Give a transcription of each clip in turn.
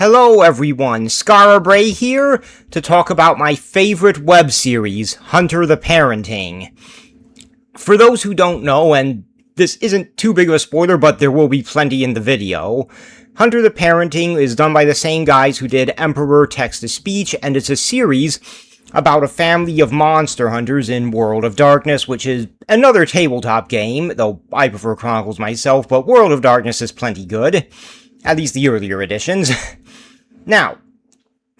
Hello everyone, Scarabray here to talk about my favorite web series, Hunter the Parenting. For those who don't know, and this isn't too big of a spoiler, but there will be plenty in the video, Hunter the Parenting is done by the same guys who did Emperor Text-to-Speech, and it's a series about a family of monster hunters in World of Darkness, which is another tabletop game, though I prefer Chronicles myself, but World of Darkness is plenty good. At least the earlier editions. Now,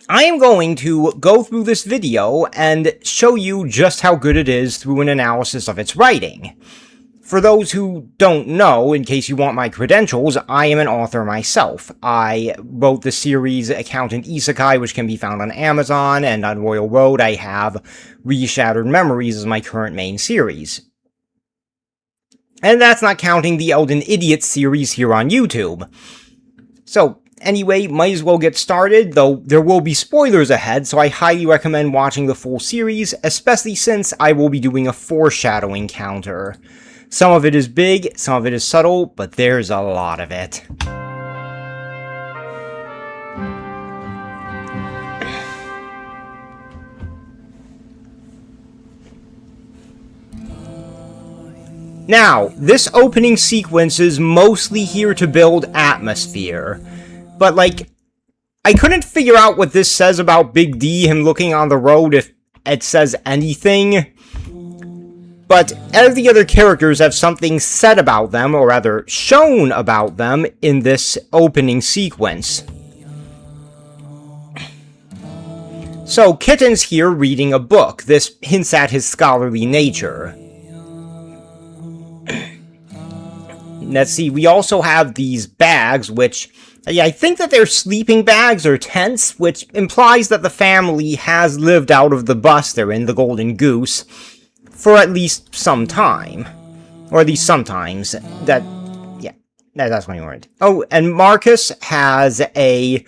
I am going to go through this video and show you just how good it is through an analysis of its writing. For those who don't know, in case you want my credentials, I am an author myself. I wrote the series Accountant Isekai, which can be found on Amazon, and on Royal Road I have Reshattered Memories as my current main series. And that's not counting the Elden Idiot series here on YouTube. So, anyway, might as well get started, though there will be spoilers ahead, so I highly recommend watching the full series, especially since I will be doing a foreshadowing counter. Some of it is big, some of it is subtle, but there's a lot of it. Now, this opening sequence is mostly here to build atmosphere, but I couldn't figure out what this says about Big D, him looking on the road, if it says anything. But every other characters have something said about them, or rather, shown about them, in this opening sequence. So, Kitten's here reading a book. This hints at his scholarly nature. Let's see, we also have these bags, which, I think that they're sleeping bags or tents, which implies that the family has lived out of the bus they're in, the Golden Goose, for at least some time. Or at least sometimes. That's my word. Oh, and Marcus has a,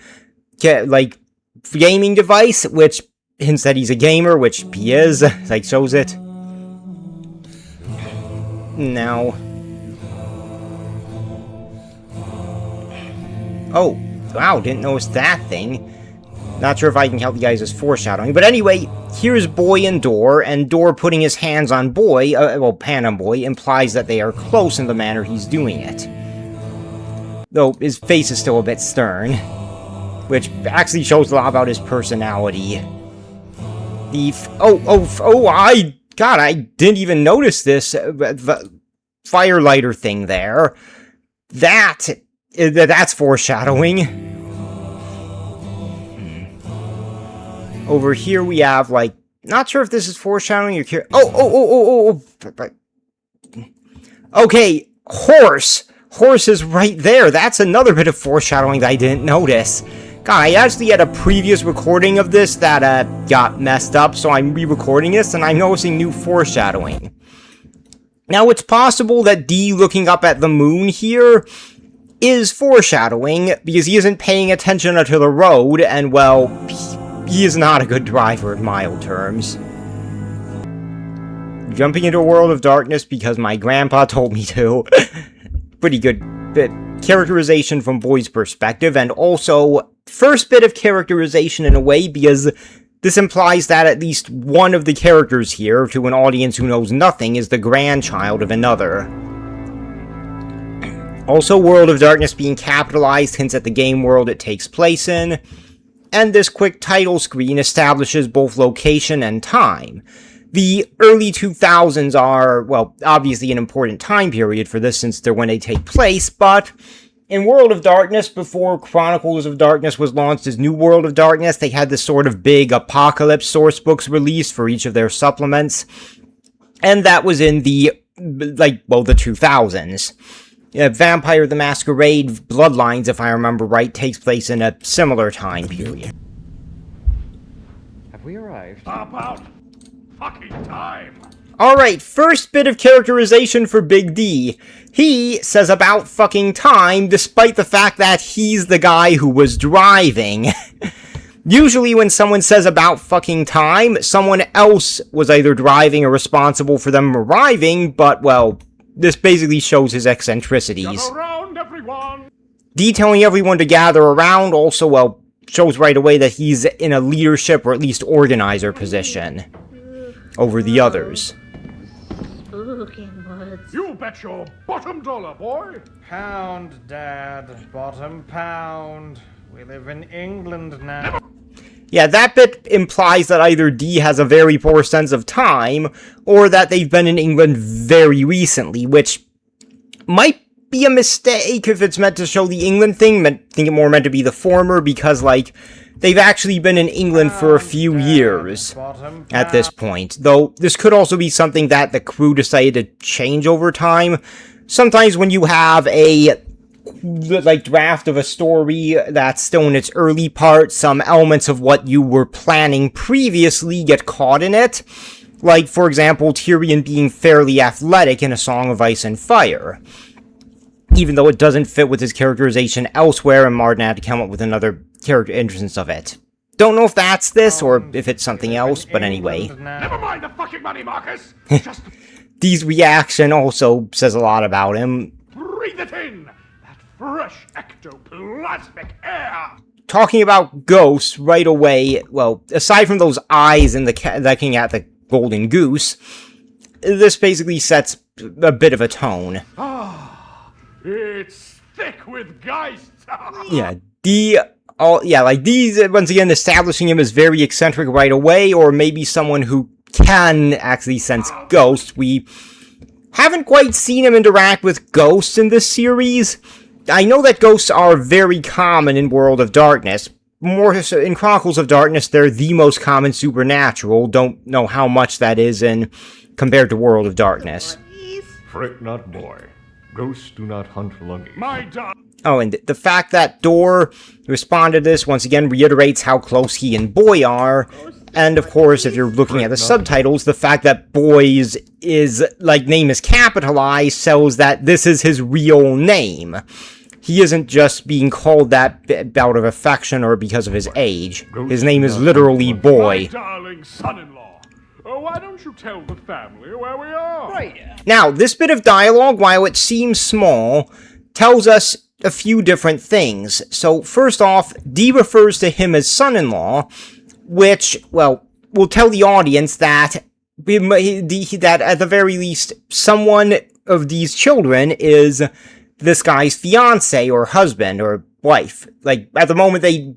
gaming device, which hints that he's a gamer, which he is, shows it. Now... Oh, wow, didn't notice that thing. Not sure if I can help you guys as foreshadowing. But anyway, here's Boy and Door putting his hands on Boy, hand on Boy, implies that they are close in the manner he's doing it. Though his face is still a bit stern, which actually shows a lot about his personality. I didn't even notice this, the firelighter thing there. That's foreshadowing. Over here we have, not sure if this is foreshadowing or... Okay, horse! Horse is right there. That's another bit of foreshadowing that I didn't notice. God, I actually had a previous recording of this that, got messed up, so I'm re-recording this, and I'm noticing new foreshadowing. Now, it's possible that D looking up at the moon here is foreshadowing, because he isn't paying attention to the road, and, well, he is not a good driver in mild terms. Jumping into a World of Darkness because my grandpa told me to. Pretty good bit characterization from Boy's perspective, and also, first bit of characterization in a way, because this implies that at least one of the characters here, to an audience who knows nothing, is the grandchild of another. Also, World of Darkness being capitalized hints at the game world it takes place in, and this quick title screen establishes both location and time. The early 2000s are, well, obviously an important time period for this since they're when they take place, but in World of Darkness, before Chronicles of Darkness was launched as New World of Darkness, they had this sort of big apocalypse source books released for each of their supplements, and that was in the 2000s. Vampire the Masquerade Bloodlines, if I remember right, takes place in a similar time period. Have we arrived? About fucking time! Alright, first bit of characterization for Big D. He says about fucking time, despite the fact that he's the guy who was driving. Usually when someone says about fucking time, someone else was either driving or responsible for them arriving, but, well, this basically shows his eccentricities. Gather around, everyone! Detailing everyone to gather around also, well, shows right away that he's in a leadership or at least organizer position over the others. You bet your bottom dollar, boy. Pound, Dad. Bottom pound. We live in England now. Yeah, that bit implies that either D has a very poor sense of time, or that they've been in England very recently, which might be a mistake if it's meant to show the England thing. I think it more meant to be the former, because, like, they've actually been in England for a few years at this point. Though, this could also be something that the crew decided to change over time. Sometimes when you have a draft of a story that's still in its early part, some elements of what you were planning previously get caught in it. Like, for example, Tyrion being fairly athletic in A Song of Ice and Fire. Even though it doesn't fit with his characterization elsewhere, and Martin had to come up with another character instance of it. Don't know if that's this, or if it's something else, but anyway. Never mind the fucking money, Marcus. Just Dee's reaction also says a lot about him. breathe it in. Fresh ectoplasmic air! Talking about ghosts right away, well, aside from those eyes in the looking at the golden goose, this basically sets a bit of a tone. Ah, it's thick with geists! Yeah, D, once again, establishing him as very eccentric right away, or maybe someone who can actually sense ghosts. We haven't quite seen him interact with ghosts in this series. I know that ghosts are very common in World of Darkness. More so in Chronicles of Darkness, they're the most common supernatural. Don't know how much that is compared to World of Darkness. Fret not, boy. Ghosts do not hunt luggage. My darling! Oh, and the fact that Dor responded to this once again reiterates how close he and Boy are. And of course, if you're looking at the subtitles, the fact that Boy's name is capitalized shows that this is his real name. He isn't just being called that out of affection or because of his age. His name is literally My Boy. darling son-in-law. Why don't you tell the family where we are? Right. Now, this bit of dialogue, while it seems small, tells us a few different things. So, first off, Dee refers to him as son-in-law, which, well, will tell the audience that at the very least, someone of these children is this guy's fiance or husband or wife. Like, at the moment, the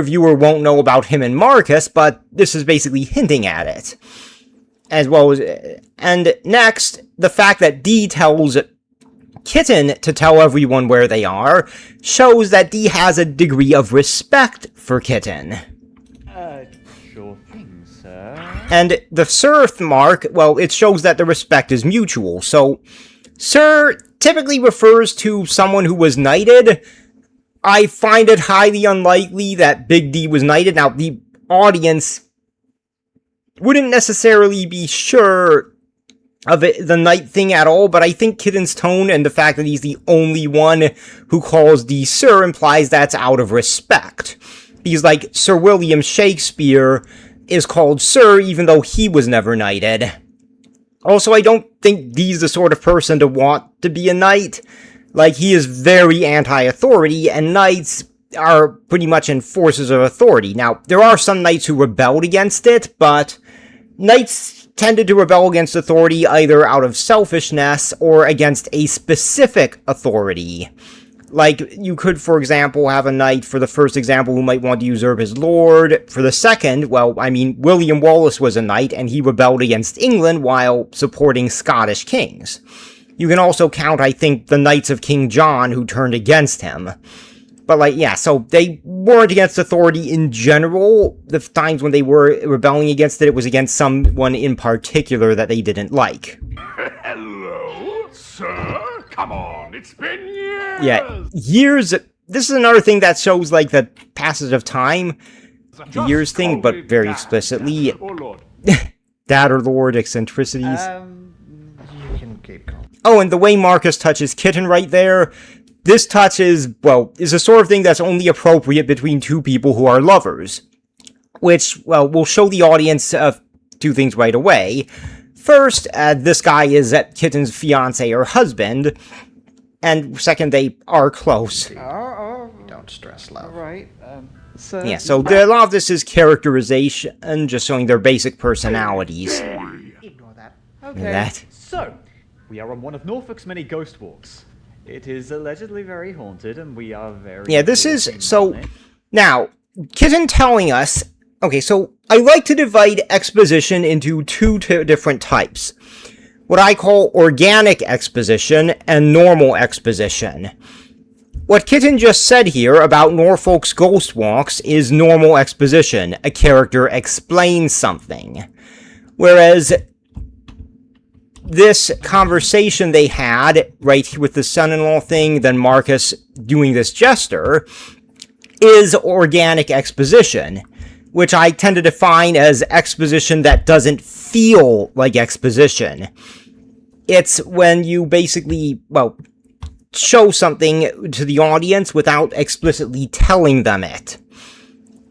viewer won't know about him and Marcus, but this is basically hinting at it. As well as, and next, the fact that Dee tells Kitten to tell everyone where they are shows that Dee has a degree of respect for Kitten. Sure thing, sir. And the Sir mark, well, it shows that the respect is mutual. So, Sir typically refers to someone who was knighted. I find it highly unlikely that Big D was knighted. Now, the audience wouldn't necessarily be sure of the knight thing at all, but I think Kitten's tone and the fact that he's the only one who calls D Sir implies that's out of respect. Because, like, Sir William Shakespeare is called Sir even though he was never knighted. Also, I don't think Dee's the sort of person to want to be a knight. Like, he is very anti-authority, and knights are pretty much enforcers of authority. Now, there are some knights who rebelled against it, but knights tended to rebel against authority either out of selfishness or against a specific authority. Like, you could, for example, have a knight, for the first example, who might want to usurp his lord. For the second, well, I mean, William Wallace was a knight, and he rebelled against England while supporting Scottish kings. You can also count, I think, the knights of King John who turned against him. But, like, yeah, so they weren't against authority in general. The times when they were rebelling against it, it was against someone in particular that they didn't like. Hello, sir? Come on, it's been years! Yeah, years. This is another thing that shows, like, the passage of time. The years thing, but very explicitly. Oh, Lord. Dad or Lord eccentricities. You can keep calm. Oh, and the way Marcus touches Kitten right there. This touch is the sort of thing that's only appropriate between two people who are lovers. Which, well, will show the audience two things right away. First, this guy is Kitten's fiance or husband. And second, they are close. Don't much stress, love. Right, so... Yeah, so a lot of this is characterization, just showing their basic personalities. Ignore that. Okay, That. so, we are on one of Norfolk's many ghost walks. It is allegedly very haunted, and we are very... Yeah, this is, walking so, on it. now, Kitten telling us, okay, so I like to divide exposition into two different types. What I call organic exposition and normal exposition. What Kitten just said here about Norfolk's ghost walks is normal exposition. A character explains something. Whereas this conversation they had, right with the son-in-law thing, then Marcus doing this gesture, is organic exposition, which I tend to define as exposition that doesn't feel like exposition. It's when you basically, well, show something to the audience without explicitly telling them it.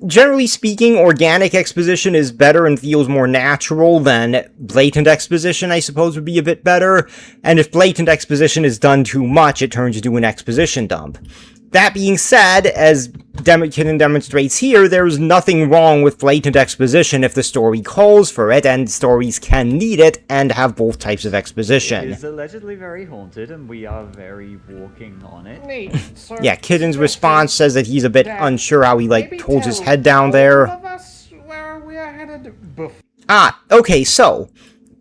Generally speaking, organic exposition is better and feels more natural than blatant exposition, I suppose, would be a bit better. And if blatant exposition is done too much, it turns into an exposition dump. That being said, as Kitten demonstrates here, there's nothing wrong with blatant exposition if the story calls for it, and stories can need it and have both types of exposition. It is allegedly very haunted, and we are very walking on it. Neat. So, Yeah, Kitten's response says that he's a bit unsure how he, like, holds his head down there. All of us where we are headed before. Ah, okay, so,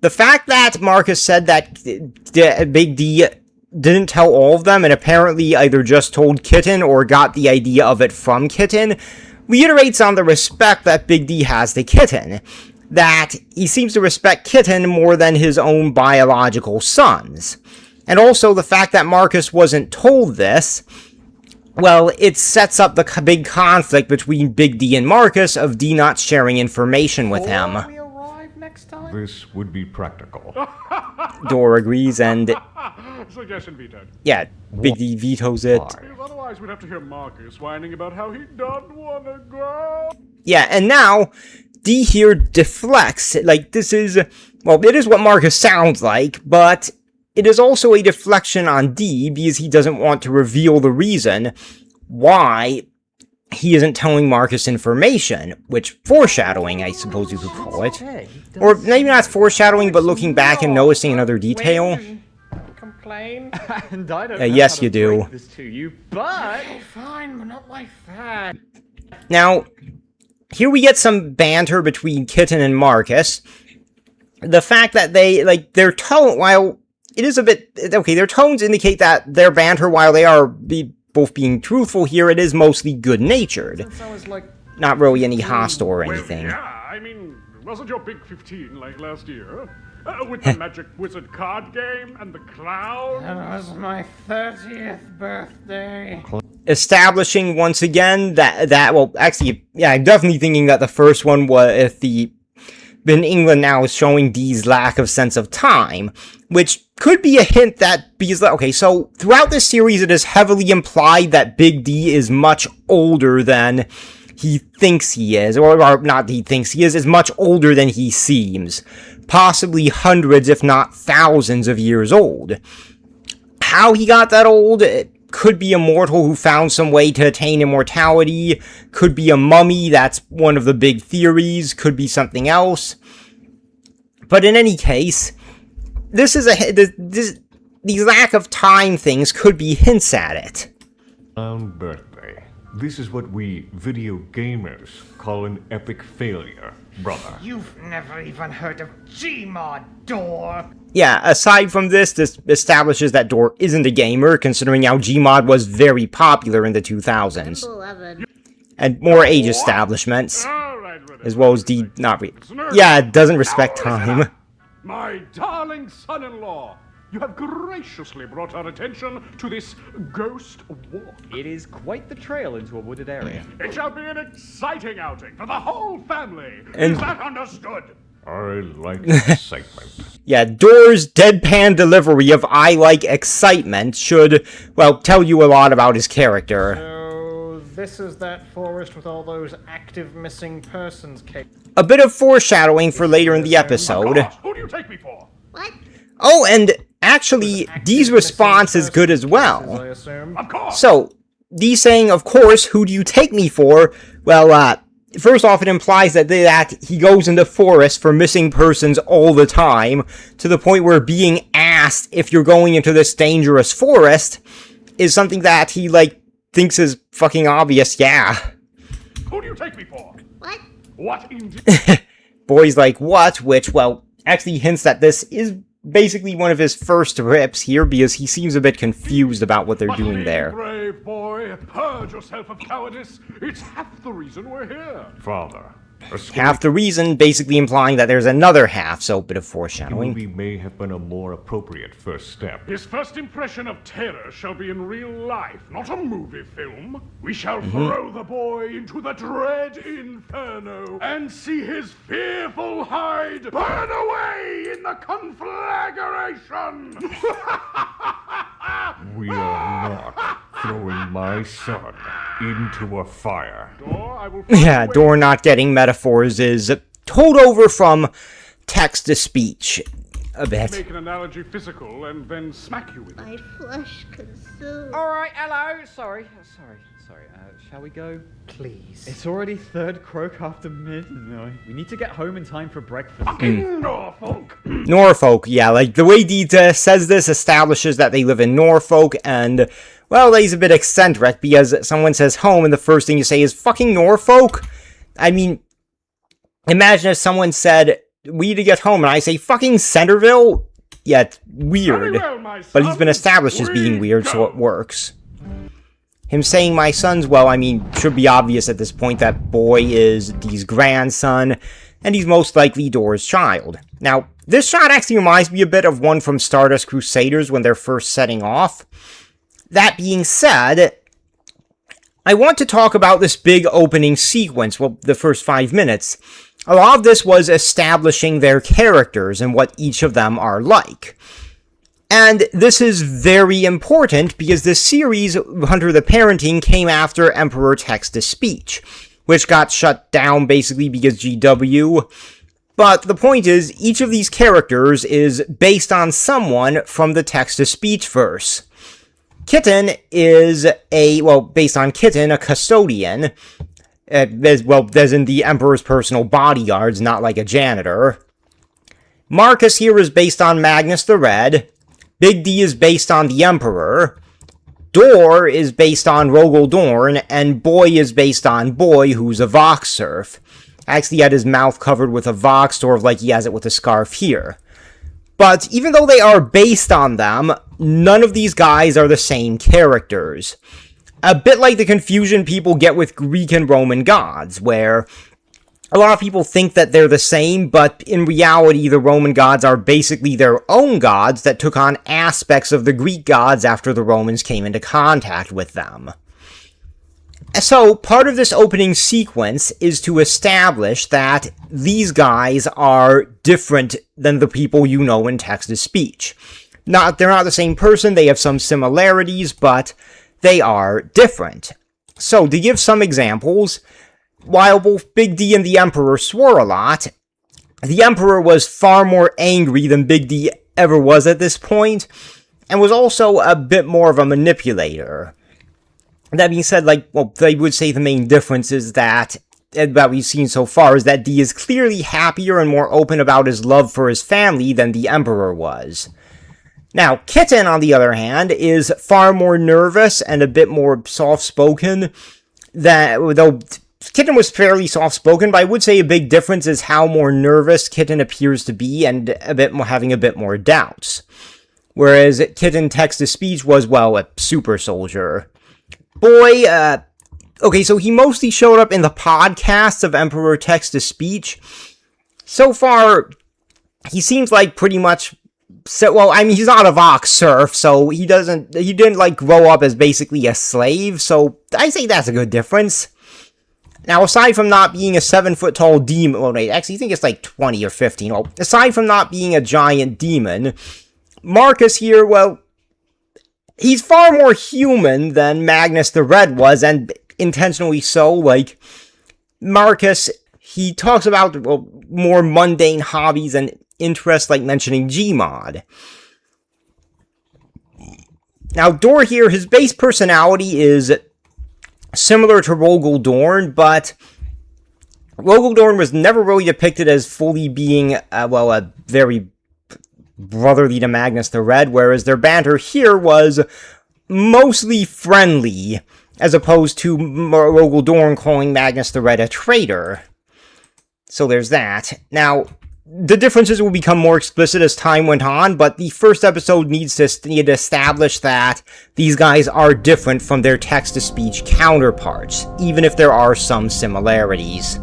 the fact that Marcus said that Big D didn't tell all of them, and apparently either just told Kitten or got the idea of it from Kitten, reiterates on the respect that Big D has to Kitten. That he seems to respect Kitten more than his own biological sons. And also the fact that Marcus wasn't told this, well, it sets up the big conflict between Big D and Marcus of D not sharing information with him. We arrive next time. This would be practical. Dor agrees, and Suggestion vetoed. yeah, Big D vetoes it. Why? Because otherwise we'd have to hear Marcus whining about how he doesn't want to go. Yeah, and now, D here deflects. Like, this is, well, it is what Marcus sounds like, but it is also a deflection on D because he doesn't want to reveal the reason why he isn't telling Marcus information, which foreshadowing, I suppose you could call it. Or maybe not foreshadowing, but looking back and noticing another detail. Complain. And I don't know yes, how to you do. break this to you, but... Fine, but not like that. Now, here we get some banter between Kitten and Marcus. The fact that they, like, their tone, while it is a bit, okay, their tones indicate that their banter, while they are both being truthful here, it is mostly good-natured. Sounds like Not really any hostile or anything. Well, yeah, I mean, wasn't your big 15 like last year? With the magic wizard card game and the clown? it was my 30th birthday. Establishing once again that well, actually, yeah, I'm definitely thinking that the first one was if the in England now is showing D's lack of sense of time, which could be a hint that because okay, so throughout this series, it is heavily implied that Big D is much older than he thinks he is, or not he thinks he is much older than he seems. Possibly hundreds, if not thousands of years old. How he got that old? It could be a mortal who found some way to attain immortality. Could be a mummy, that's one of the big theories. Could be something else. But in any case, this is these lack of time things could be hints at it. Birthday. This is what we video gamers call an epic failure, brother. You've never even heard of Gmod, Door. Yeah, aside from this establishes that Dor isn't a gamer, considering how Gmod was very popular in the 2000s. 11. And more age establishments, All right, whatever. as well as D not yeah, it doesn't respect time. My darling son-in-law, you have graciously brought our attention to this ghost walk. It is quite the trail into a wooded area. It shall be an exciting outing for the whole family. And- Is that understood? I like excitement. Yeah, Dor's deadpan delivery of I like excitement should, well, tell you a lot about his character. So this is that forest with all those active missing persons cases. A bit of foreshadowing for later in the episode. Gosh, who do you take me for? What? Oh, and actually, Dee's response is good as well. I assume. Of course. So, D saying, of course, who do you take me for? Well, first off, it implies that he goes into forests for missing persons all the time, to the point where being asked if you're going into this dangerous forest is something that he, thinks is fucking obvious, yeah. Who do you take me for? What? What indeed? Boy's like, what? Which, well, actually hints that this is basically one of his first rips here, because he seems a bit confused about what they're doing there. Brave boy, purge yourself of cowardice. It's half the reason we're here. Father, a Half the reason, basically implying that there's another half, so a bit of foreshadowing. movie may have been a more appropriate first step. His first impression of terror shall be in real life, not a movie film. We shall throw the boy into the dread inferno and see his fearful hide burn away in the conflagration. We are not throwing my son into a fire. Or I will find Yeah, a way- Door not getting metaphors is told over from text to speech a bit. Make an analogy physical and then smack you with it. My flesh consumed. Alright, hello. Sorry. Shall we go? Please. It's already 3rd croak after midnight. We need to get home in time for breakfast. Fucking Norfolk. Norfolk, yeah, the way Dita says this establishes that they live in Norfolk, and, well, he's a bit eccentric, because someone says home, and the first thing you say is fucking Norfolk? I mean, imagine if someone said, we need to get home, and I say fucking Centerville? Yeah, it's weird. Very well, my But he's been son. established as being We weird, so go. it works. Him saying my son's, well, I mean, should be obvious at this point that Boy is Dee's grandson, and he's most likely Door's child. Now, this shot actually reminds me a bit of one from Stardust Crusaders when they're first setting off. That being said, I want to talk about this big opening sequence, well, the first 5 minutes. A lot of this was establishing their characters and what each of them are like. And this is very important because this series, Hunter the Parenting, came after Emperor Text-to-Speech, which got shut down basically because GW. But the point is, each of these characters is based on someone from the Text-to-Speech verse. Kitten is based on Kitten, a custodian, as in the Emperor's personal bodyguards, not like a janitor. Marcus here is based on Magnus the Red. Big D is based on the Emperor, Door is based on Rogel Dorn, and Boy is based on Boy, who's a Vox serf. Actually had his mouth covered with a Vox, sort of like he has it with a scarf here. But even though they are based on them, none of these guys are the same characters. A bit like the confusion people get with Greek and Roman gods, where a lot of people think that they're the same, but in reality, the Roman gods are basically their own gods that took on aspects of the Greek gods after the Romans came into contact with them. So, part of this opening sequence is to establish that these guys are different than the people you know in text-to-speech. They're not the same person, they have some similarities, but they are different. So, to give some examples, while both Big D and the Emperor swore a lot, the Emperor was far more angry than Big D ever was at this point, and was also a bit more of a manipulator. That being said, they would say the main difference is that we've seen so far is that D is clearly happier and more open about his love for his family than the Emperor was. Now, Kitten, on the other hand, is far more nervous and a bit more soft-spoken, though Kitten was fairly soft-spoken, but I would say a big difference is how more nervous Kitten appears to be and having a bit more doubts. Whereas Kitten text-to-speech was, a super soldier. Boy, so he mostly showed up in the podcasts of Emperor Text-to-Speech. So far, he seems like pretty much... he's not a Vox serf, so he didn't, grow up as basically a slave, so I say that's a good difference. Now, aside from not being a 7-foot-tall demon, I actually think it's 20 or 15. Aside from not being a giant demon, Marcus here, he's far more human than Magnus the Red was, and intentionally so. Marcus, he talks about more mundane hobbies and interests, like mentioning Gmod. Now, Door here, his base personality is similar to Rogel Dorn, but Rogel Dorn was never really depicted as fully being, a very brotherly to Magnus the Red, whereas their banter here was mostly friendly, as opposed to Rogel Dorn calling Magnus the Red a traitor. So there's that. Now, the differences will become more explicit as time went on, but the first episode needs to establish that these guys are different from their text-to-speech counterparts, even if there are some similarities.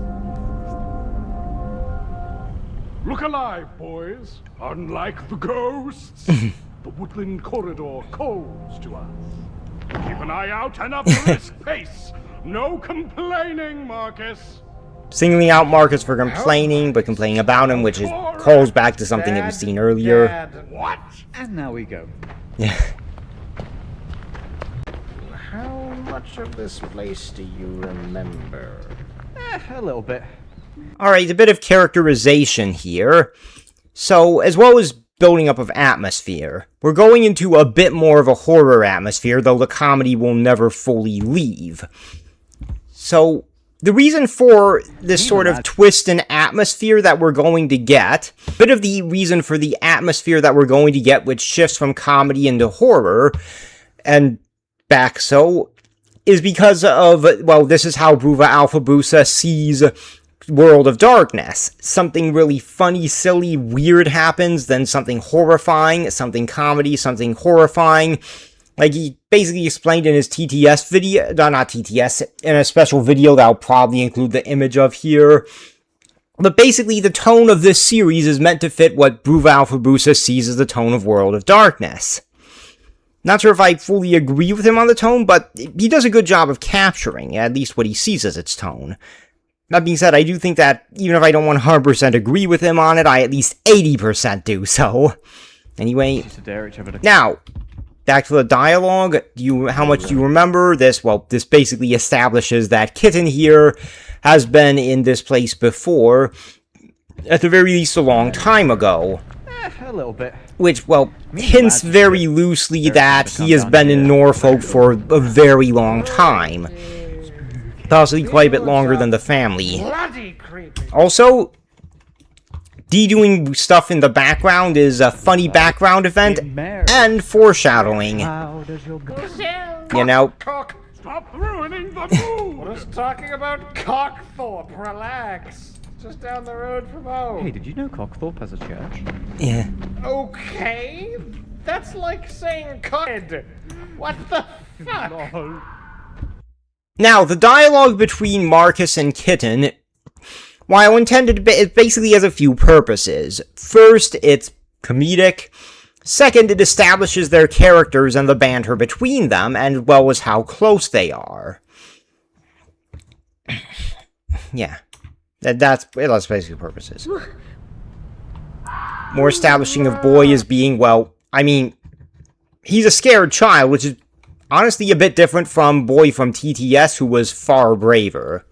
Look alive, boys. Unlike the ghosts, the woodland corridor calls to us. Keep an eye out and a brisk pace. No complaining, Marcus. Singling out Marcus for complaining, but complaining about him, which calls back to something that we've seen earlier. Dad, What? And now we go. Yeah. how much of this place do you remember? A little bit. Alright, a bit of characterization here. So, as well as building up of atmosphere, we're going into a bit more of a horror atmosphere, though the comedy will never fully leave. So, the reason for this sort of twist in atmosphere that we're going to get, a bit of the reason for the atmosphere that we're going to get, which shifts from comedy into horror, and back so, is because of, this is how Bruva Alpha Busa sees World of Darkness. Something really funny, silly, weird happens, then something horrifying, something comedy, something horrifying. Like, he basically explained in his TTS video, not TTS, in a special video that I'll probably include the image of here. But basically, the tone of this series is meant to fit what Bruva Alpha Busa sees as the tone of World of Darkness. Not sure if I fully agree with him on the tone, but he does a good job of capturing, at least what he sees as its tone. That being said, I do think that, even if I don't 100% agree with him on it, I at least 80% do so. Anyway, now, back to the dialogue. How much do you remember this? Well, this basically establishes that Kitten here has been in this place before, at the very least a long time ago. A little bit. Which, hints very loosely that he has been in Norfolk for a very long time. Possibly quite a bit longer than the family. Bloody creepy. Also, Dee doing stuff in the background is a funny background event and foreshadowing. You know, Cock. Stop ruining the mood. We're just talking about Cockthorpe. Relax. Just down the road from home. Hey, did you know Cockthorpe has a church? yeah. Okay. That's like saying cockhead. What the fuck? Now, the dialogue between Marcus and Kitten, while intended, it basically has a few purposes. First, it's comedic. Second, it establishes their characters and the banter between them, and well as how close they are. Yeah. That's basically purposes. More establishing of Boy as being, he's a scared child, which is honestly a bit different from Boy from TTS, who was far braver.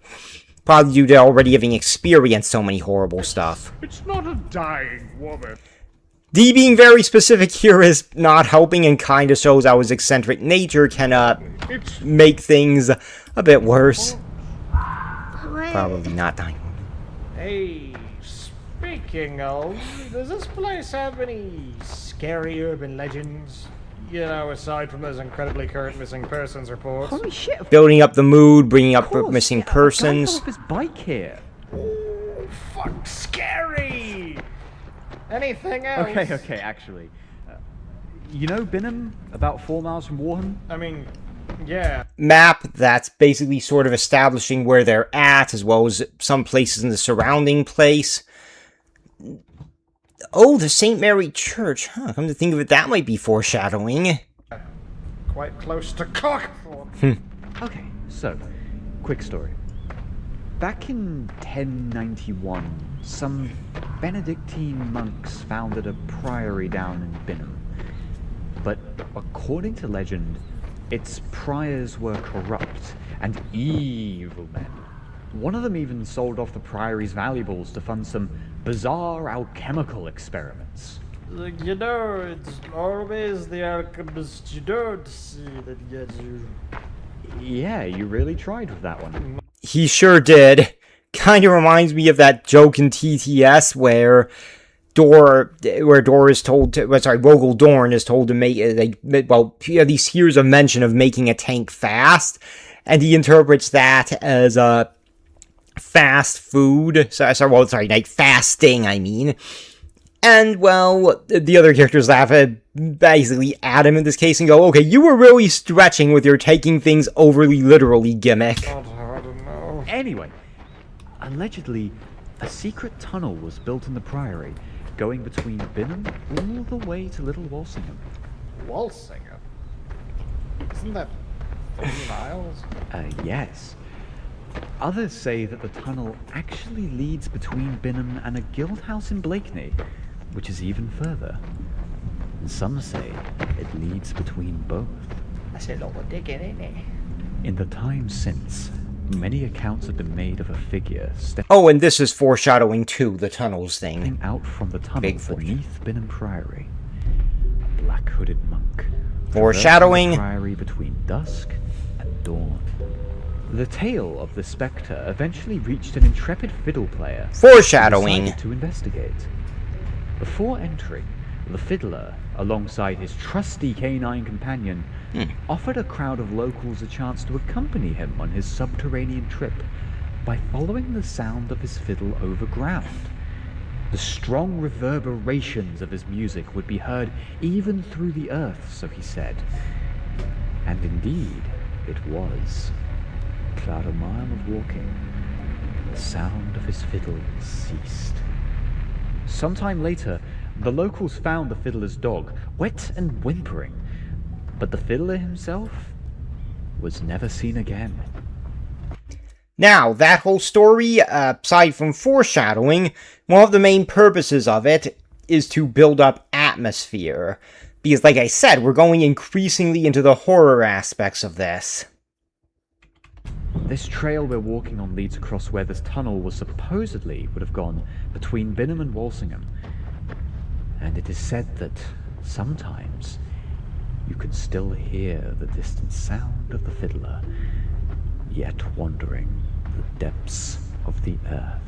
Probably due to already having experienced so many horrible stuff. It's not a dying woman. D being very specific here is not helping and kinda shows how his eccentric nature can, make things a bit worse. Probably not dying. Hey, speaking of, does this place have any scary urban legends? You know, aside from those incredibly current missing persons reports. Holy shit! Building up the mood, bringing up missing persons. Off his bike here. Ooh, fuck, scary! Anything else? Okay, actually. You know Binham? About 4 miles from Warham? I mean, yeah. Map that's basically sort of establishing where they're at, as well as some places in the surrounding place. Oh, the St. Mary Church. Huh, come to think of it, that might be foreshadowing. Quite close to Cockthorpe. Okay, so, quick story. Back in 1091, some Benedictine monks founded a priory down in Binham. But according to legend, its priors were corrupt and evil men. One of them even sold off the priory's valuables to fund some bizarre alchemical experiments. You know, it's always the alchemist you don't see that gets you. Yeah, you really tried with that one. He sure did. Kind of reminds me of that joke in TTS where Dor is told to, Rogel Dorn is told to make, he at least hears a mention of making a tank fast, and he interprets that as a fast food, like fasting, I mean. And, well, the other characters laugh at, basically at him in this case and go, okay, you were really stretching with your taking things overly literally gimmick. I don't know. Anyway, allegedly, a secret tunnel was built in the Priory, going between Binham all the way to Little Walsingham. Walsingham? Isn't that 3 miles? Yes. Others say that the tunnel actually leads between Binham and a guild house in Blakeney, which is even further. And some say it leads between both. That's a lot of digging, ain't it? In the time since, many accounts have been made of a figure Oh, and this is foreshadowing too, the tunnels thing. stepping out from the tunnel Big beneath Binham Priory. A black-hooded monk. Foreshadowing. traversing the Priory between dusk and dawn. The tale of the spectre eventually reached an intrepid fiddle player who Foreshadowing. decided to investigate. Before entering, the fiddler, alongside his trusty canine companion, offered a crowd of locals a chance to accompany him on his subterranean trip by following the sound of his fiddle over ground. The strong reverberations of his music would be heard even through the earth, so he said. And indeed, it was. About a mile of walking, the sound of his fiddle ceased. Sometime later, the locals found the fiddler's dog, wet and whimpering, but the fiddler himself was never seen again. Now, that whole story, aside from foreshadowing, one of the main purposes of it is to build up atmosphere. Because, like I said, we're going increasingly into the horror aspects of this. This trail we're walking on leads across where this tunnel would have gone between Binham and Walsingham. And it is said that sometimes you can still hear the distant sound of the fiddler, yet wandering the depths of the earth.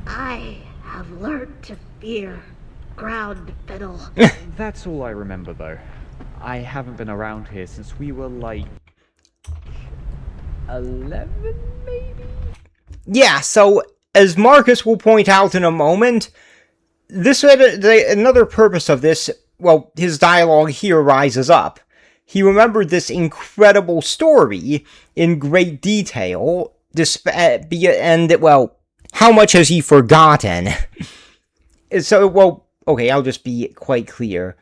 I have learned to fear ground fiddle. That's all I remember, though. I haven't been around here since we were, like, 11, maybe? Yeah, so, as Marcus will point out in a moment, another purpose of this, well, his dialogue here rises up. He remembered this incredible story in great detail, and, well, how much has he forgotten? So, well, okay, I'll just be quite clear.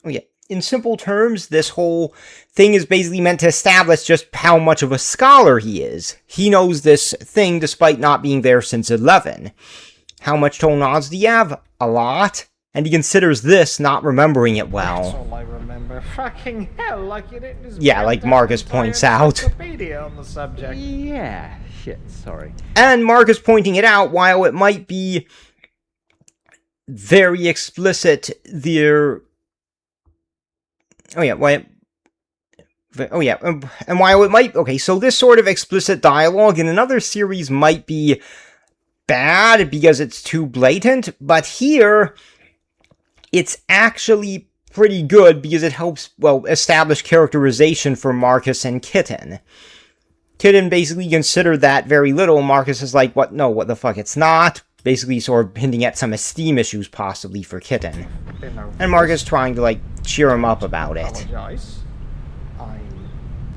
Yeah, in simple terms, this whole thing is basically meant to establish just how much of a scholar he is. He knows this thing despite not being there since 11. How much toll nods do you have? A lot. And he considers this not remembering it well. That's all I remember. Fucking hell, like you didn't just Yeah, write like down Marcus an entire points out. encyclopedia on the subject. Yeah, shit, sorry. And Marcus pointing it out, while it might be very explicit, and while it might... Okay, so this sort of explicit dialogue in another series might be bad because it's too blatant, but here, it's actually pretty good because it helps, well, establish characterization for Marcus and Kitten. Kitten basically considered that very little, Marcus is like, what the fuck, it's not. Basically sort of hinting at some esteem issues possibly for Kitten. And Marcus trying to, like, cheer him up about it. Apologize. I'm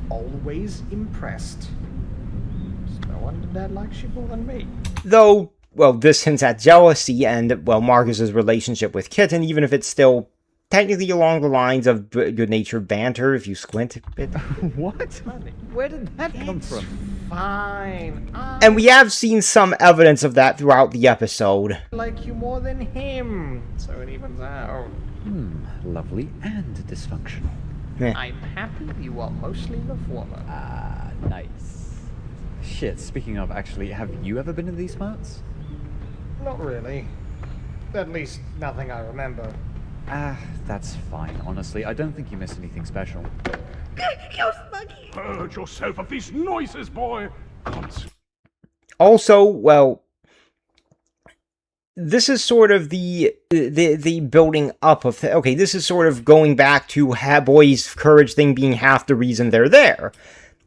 always impressed. There's no one that likes you more than me. Though, well, this hints at jealousy and, well, Marcus's relationship with Kitten, even if it's still technically along the lines of good-natured banter, if you squint a bit. What? Where did that come from? Fine. And we have seen some evidence of that throughout the episode. Like you more than him, so it evens out. Lovely and dysfunctional. I'm happy you are mostly the former. Nice. Shit, speaking of, actually, have you ever been in these parts? Not really. At least, nothing I remember. That's fine, honestly. I don't think you missed anything special. Go, Sluggy! Purge yourself of these noises, boy! Also, well, this is sort of the building up of... Okay, this is sort of going back to boy's courage thing being half the reason they're there.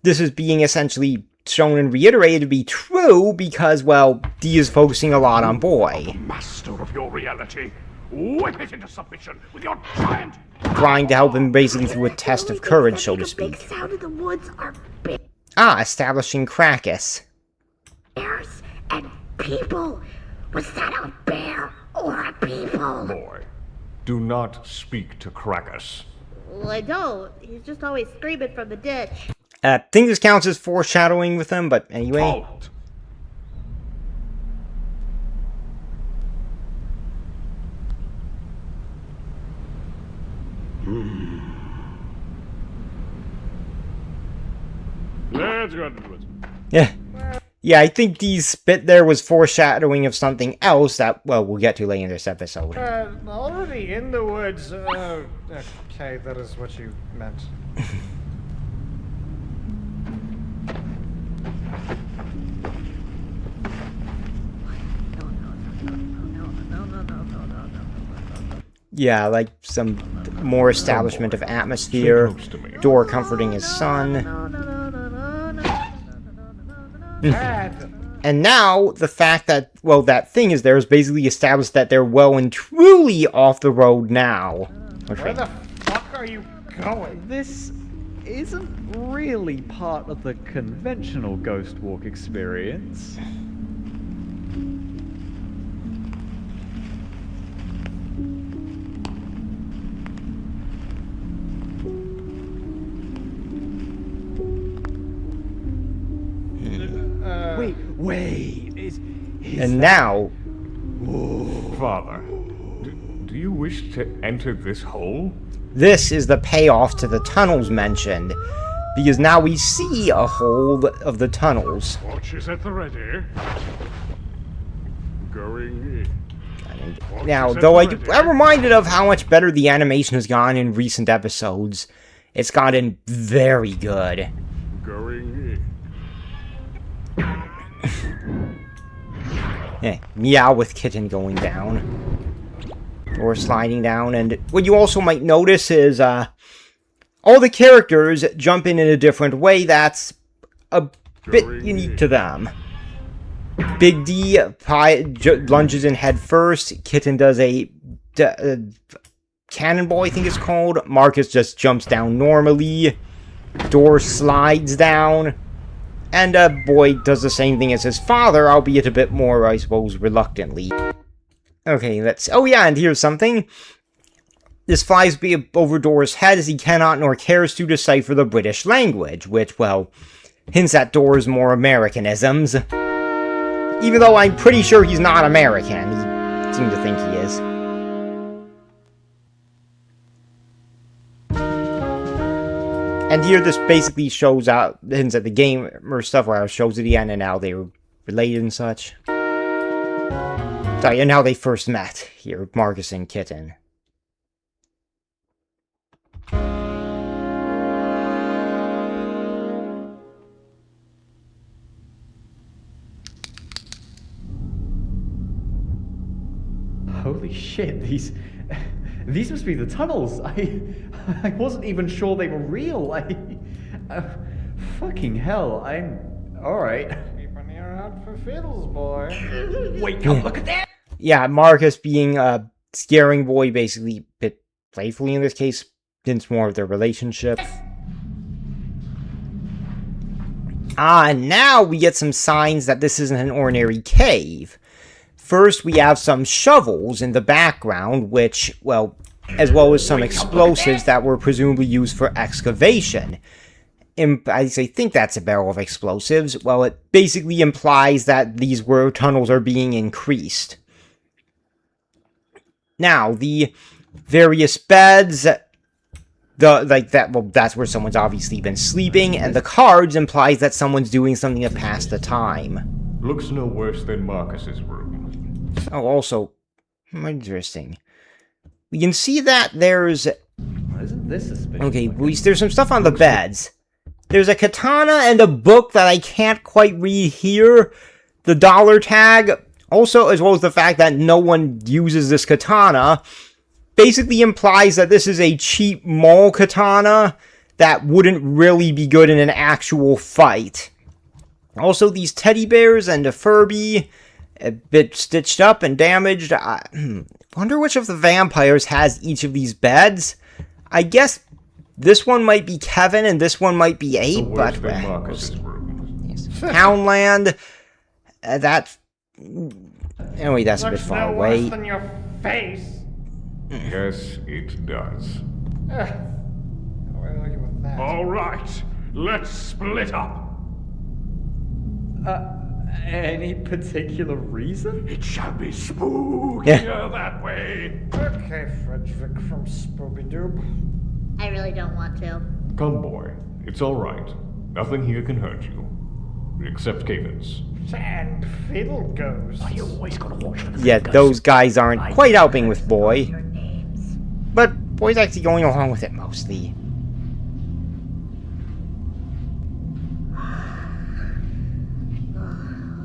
This is being essentially shown and reiterated to be true because, well, D is focusing a lot on boy. Master of your reality, whip it into submission with your giant... Trying to help him basically through a test of courage, so to The big speak. sound of the woods are Establishing Krakus. bears and people. Was that a bear or a people? Boy, do not speak to Krakus. Well, I don't. He's just always screaming from the ditch. I think this counts as foreshadowing with him, but anyway. Halt! Let's go to the woods. Yeah. Yeah, I think D's bit there was foreshadowing of something else that, well, we'll get to later in this episode. Already in the woods. Okay, that is what you meant. Yeah, like some more establishment of atmosphere, Door comforting his son. And now, the fact that, well, that thing is there is basically established that they're well and truly off the road now. Where the fuck are you going? This isn't really part of the conventional ghost walk experience. Wait, is And now, Father, do you wish to enter this hole? this is the payoff to the tunnels mentioned. Because now we see a hole of the tunnels. Watch is at the ready. Going in. Now, though I'm reminded of how much better the animation has gone in recent episodes. It's gotten very good. Going in. Yeah, meow with kitten going down. Or sliding down, and what you also might notice is, all the characters jump in a different way that's a bit unique to them. Big D lunges in head first, Kitten does a cannonball, I think it's called. Marcus just jumps down normally. Door slides down. And Boy does the same thing as his father, albeit a bit more, I suppose, reluctantly. Okay, let's... Oh yeah, and here's something. This flies over Door's head as he cannot nor cares to decipher the British language, which, well, hints at Door's more Americanisms. Even though I'm pretty sure he's not American. He seems to think he is. And here this basically shows out, hints at the gamer stuff where it shows at the end and how they were related and such. Sorry, and how they first met here, Marcus and Kitten. Holy shit, these must be the tunnels. I wasn't even sure they were real. Fucking hell, I'm alright. Keep an ear out for fiddles, boy. Wait, come look at that! Yeah, Marcus being a scaring Boy, basically a bit playfully in this case, hints more of their relationship. And now we get some signs that this isn't an ordinary cave. First, we have some shovels in the background, which, well, as well as some explosives that were presumably used for excavation. I think that's a barrel of explosives. Well, it basically implies that these tunnels are being increased. Now, the various beds, that's where someone's obviously been sleeping, and the cards implies that someone's doing something to pass the time. Looks no worse than Marcus's room. Oh, also, interesting. we can see that there's... Isn't this suspicious? Okay, there's some stuff on the beds. There's a katana and a book that I can't quite read here. The dollar tag, also, as well as the fact that no one uses this katana, basically implies that this is a cheap mall katana that wouldn't really be good in an actual fight. Also, these teddy bears and a Furby, a bit stitched up and damaged. I wonder which of the vampires has each of these beds. I guess this one might be Kevin and this one might be Abe, but... Yes. Poundland, that's... Anyway, that's a bit far no away. worse than your face. Yes, it does. Why are you with that? All right, let's split up. Any particular reason? It shall be spookier that way. Okay, Frederick from Spooby-Doob. I really don't want to. Come, boy. It's all right. Nothing here can hurt you. Except Cavens. And Fiddle Ghost. You always gotta watch for the Yeah, those guys aren't quite helping with Boy. Your names. But Boy's actually going along with it mostly.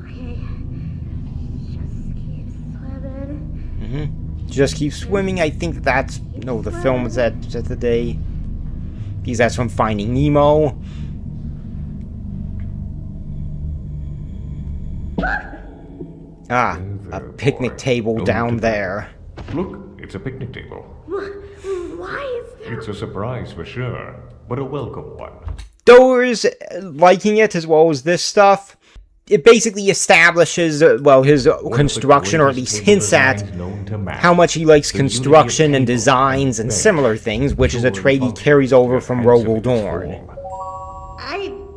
Okay. Just keep swimming. Just keep swimming. I think that's... No, the film was at the day. Because that's from Finding Nemo. Ah, a picnic table down there. Look, it's a picnic table. Why is there... It's a surprise for sure, but a welcome one. Doer's liking it as well as this stuff. It basically establishes, well, his construction, or at least hints at how much he likes construction and designs and similar things, which is a trait he carries over from Rogel Dorn. I'm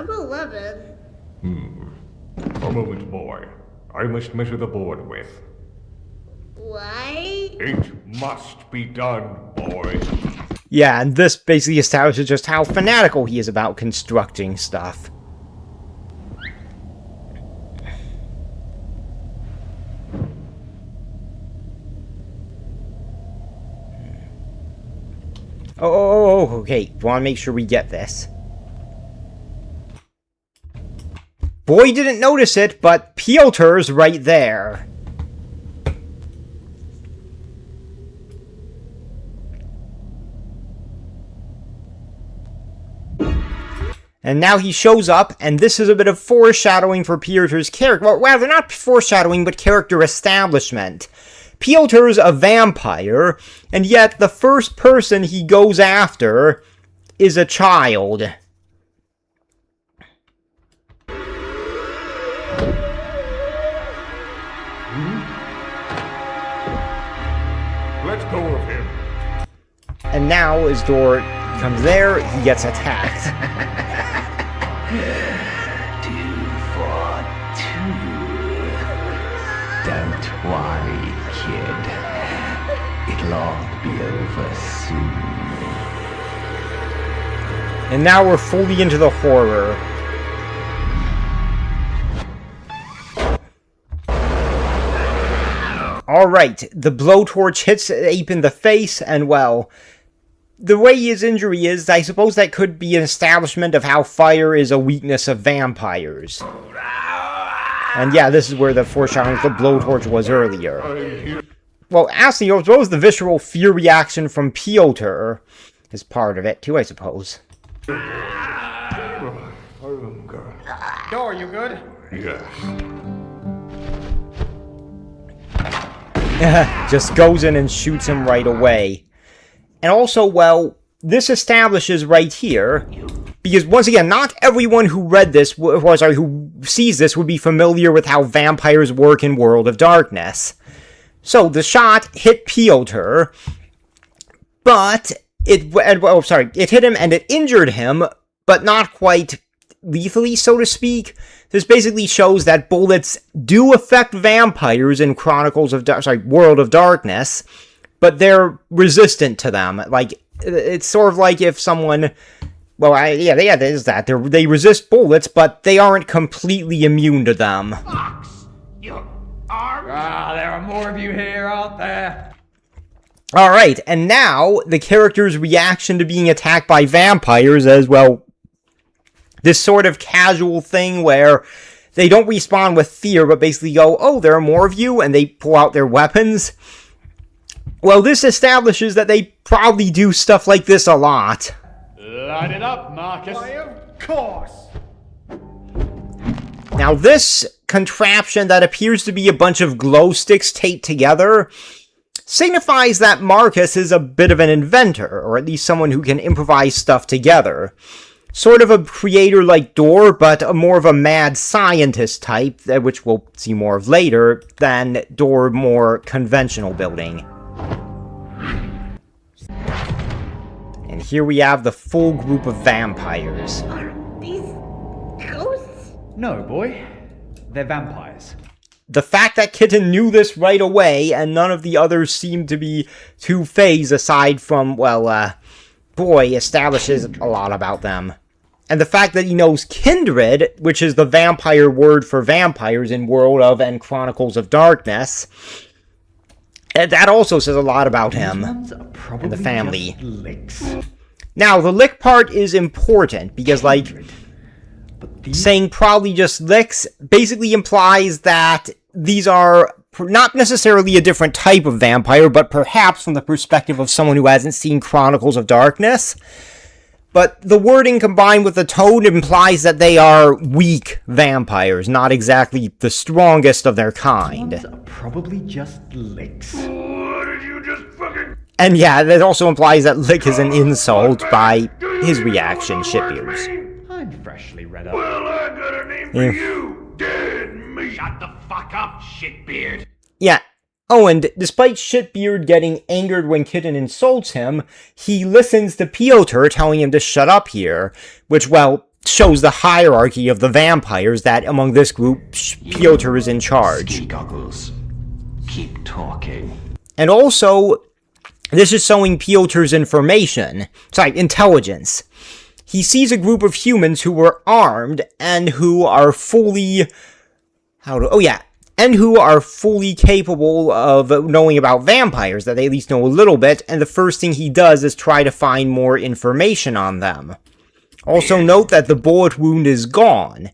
11. A moment, boy. I must measure the board with. Why? It must be done, boy. Yeah, and this basically establishes just how fanatical he is about constructing stuff. Oh, okay. Want to make sure we get this. Boy didn't notice it, but Piotr's right there. And now he shows up, and this is a bit of foreshadowing for Piotr's character. Well, rather, not foreshadowing, but character establishment. Piotr's a vampire, and yet the first person he goes after is a child. Let go of him. And now, as Dor comes there, he gets attacked. 2 for 2. Don't worry, kid. It'll all be over soon. And now we're fully into the horror. Alright, the blowtorch hits Ape in the face, and well, the way his injury is, I suppose that could be an establishment of how fire is a weakness of vampires. And yeah, this is where the foreshadowing of the blowtorch was earlier. Well, actually, as well as the visceral fear reaction from Piotr is part of it, too, I suppose. Door, you good? Yes. Just goes in and shoots him right away. And also, well, this establishes right here, because once again, not everyone who read this, who sees this, would be familiar with how vampires work in World of Darkness. So the shot hit Piotr, but it hit him and it injured him, but not quite lethally, so to speak. This basically shows that bullets do affect vampires in World of Darkness, but they're resistant to them. Like, it's sort of like if someone, well, there's that. They resist bullets, but they aren't completely immune to them. Fox, you Ah, there are more of you here, aren't there? Alright, and now the character's reaction to being attacked by vampires as, well, this sort of casual thing where they don't respond with fear, but basically go, oh, there are more of you, and they pull out their weapons. Well, this establishes that they probably do stuff like this a lot. Light it up, Marcus. Why, of course. Now, this contraption that appears to be a bunch of glow sticks taped together signifies that Marcus is a bit of an inventor, or at least someone who can improvise stuff together. Sort of a creator like Dor, but more of a mad scientist type, which we'll see more of later, than Dor more conventional building. And here we have the full group of vampires. Are these ghosts? No, boy. They're vampires. The fact that Kitten knew this right away, and none of the others seemed to be too phased aside from, well, boy, establishes a lot about them. And the fact that he knows Kindred, which is the vampire word for vampires in World of and Chronicles of Darkness, that also says a lot about him and the family. Now, the lick part is important, because, like, saying probably just licks basically implies that these are not necessarily a different type of vampire, but perhaps from the perspective of someone who hasn't seen Chronicles of Darkness. But the wording combined with the tone implies that they are weak vampires, not exactly the strongest of their kind. These ones are probably just licks. What did you just fucking... And yeah, that also implies that lick is an insult by his reaction, Shitbeards. I'm freshly read up. Well, I got a name for you. Dead meat. Shut the fuck up, shitbeard. Yeah. Oh, and despite Shitbeard getting angered when Kitten insults him, he listens to Piotr telling him to shut up here, which, well, shows the hierarchy of the vampires that among this group, Piotr is in charge. Ski goggles. Keep talking. And also, this is showing Piotr's intelligence. He sees a group of humans who were armed and who are fully... and who are fully capable of knowing about vampires, that they at least know a little bit, and the first thing he does is try to find more information on them. Also note that the bullet wound is gone.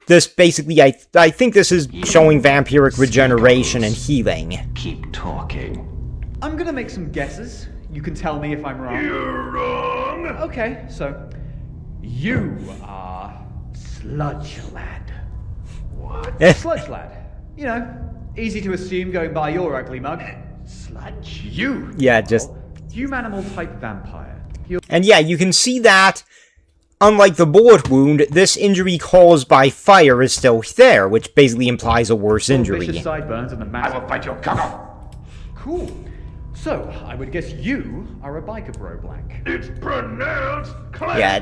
This basically, I think this is showing vampiric regeneration and healing. Keep talking. I'm gonna make some guesses. You can tell me if I'm wrong. You're wrong. Okay, so... You are... Sludge Lad. What? Sludge Lad. You know, easy to assume going by your ugly mug. Sludge? You. Yeah, just... Human-animal type vampire. And yeah, you can see that, unlike the bullet wound, this injury caused by fire is still there, which basically implies a worse injury. Vicious sideburns and the I massive... will bite your cock off. Cool. So, I would guess you are a biker bro, Black. It's pronounced Yeah.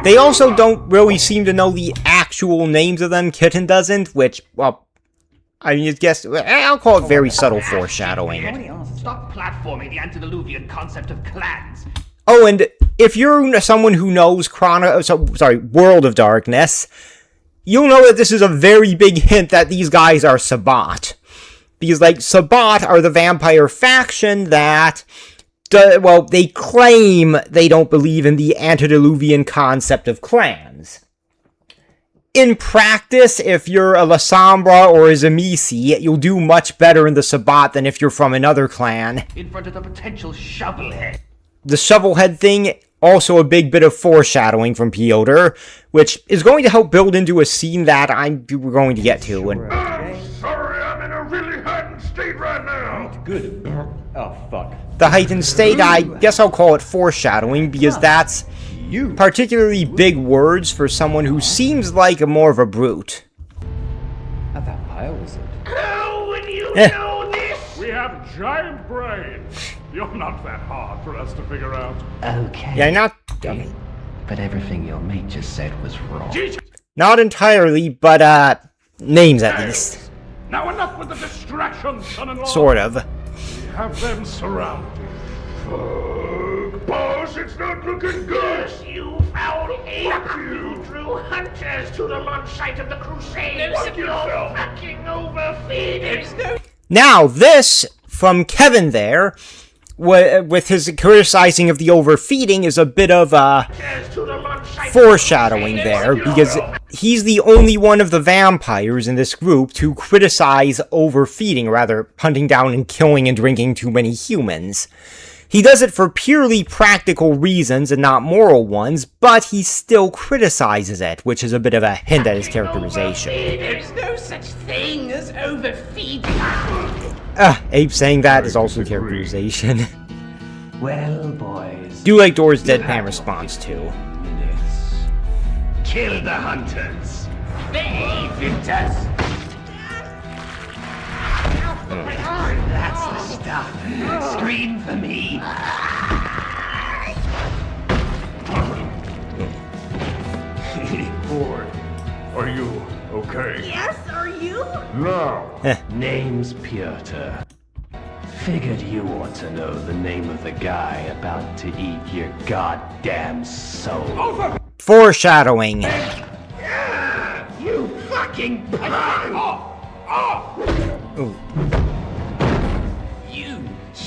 They also don't really seem to know the actual names of them. Kitten doesn't, which, well, I guess I'll call it very subtle foreshadowing. Stop platforming the antediluvian concept of clans. Oh, and if you're someone who knows World of Darkness, you'll know that this is a very big hint that these guys are Sabbat. Because, like, Sabbat are the vampire faction that... well, they claim they don't believe in the antediluvian concept of clans. In practice, if you're a Lasombra or a Zamisi, you'll do much better in the Sabbat than if you're from another clan. In front of the potential shovelhead. The shovelhead thing, also a big bit of foreshadowing from Piotr, which is going to help build into a scene that we're going to get to. And Sorry, I'm in a really heightened state right now. Good. Oh, fuck. the heightened state, I guess I'll call it foreshadowing, because that's particularly big words for someone who seems like more of a brute. A vampire wizard. How would you know this? We have giant brains. You're not that hard for us to figure out. Okay. Yeah, not But everything your mate just said was wrong. not entirely, but names at least. Now enough with the distractions, son-in-law. Sort of. We have them surrounded. Fuck, boss. boss, it's not looking good. You foul ape! You drew hunters to the launch site of the crusade! Fuck yourself. Fucking overfeeding! Now, this, from Kevin there, with his criticizing of the overfeeding, is a bit of foreshadowing there, because he's the only one of the vampires in this group to criticize overfeeding, or rather, hunting down and killing and drinking too many humans. He does it for purely practical reasons and not moral ones, but he still criticizes it, which is a bit of a hint at his characterization. There's no such thing as overfeeding! Abe saying that is also characterization. Well, boys. Do like Door's deadpan response, too. Minutes. Kill the hunters. They eat us! That's the stuff. Scream for me. Boy, are you okay? Yes, are you? Now, Name's Piotr. Figured you ought to know the name of the guy about to eat your goddamn soul. Foreshadowing. You fucking pig!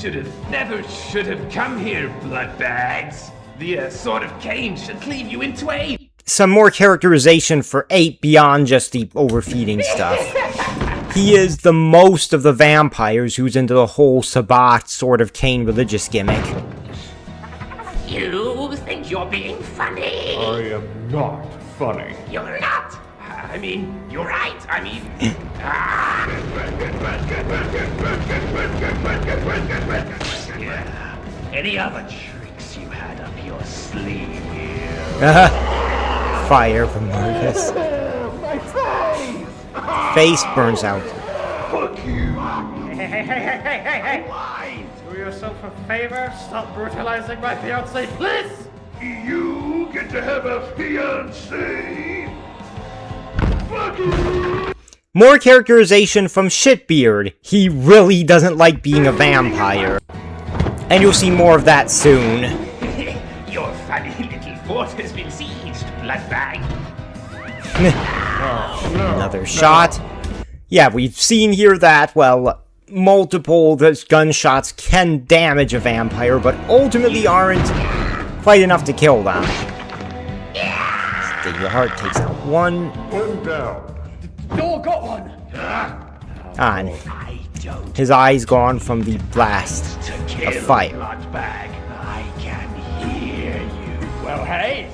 You never should have come here, bloodbags. The sword of Cain should cleave you in twain. Some more characterization for Ape beyond just the overfeeding stuff. He is the most of the vampires who's into the whole Sabbat sort of Cain religious gimmick. You think you're being funny? I am not funny. You're not! I mean, you're right. I mean... Any other tricks you had up your sleeve here? Fire from Marcus. Face burns out. fuck you. Hey! Do yourself a favor. Stop brutalizing my fiancé, please! You get to have a fiancé? Fuck you. More characterization from Shitbeard. He really doesn't like being a vampire. And you'll see more of that soon. Your funny little fort has been sieged, bloodbag. Another shot. Yeah, we've seen here that, well, multiple gunshots can damage a vampire, but ultimately aren't quite enough to kill them. Stay your heart takes out one. One down. Door got one! And his eyes gone from the blast of fire. Bloodbag, I can hear you. Well, hey,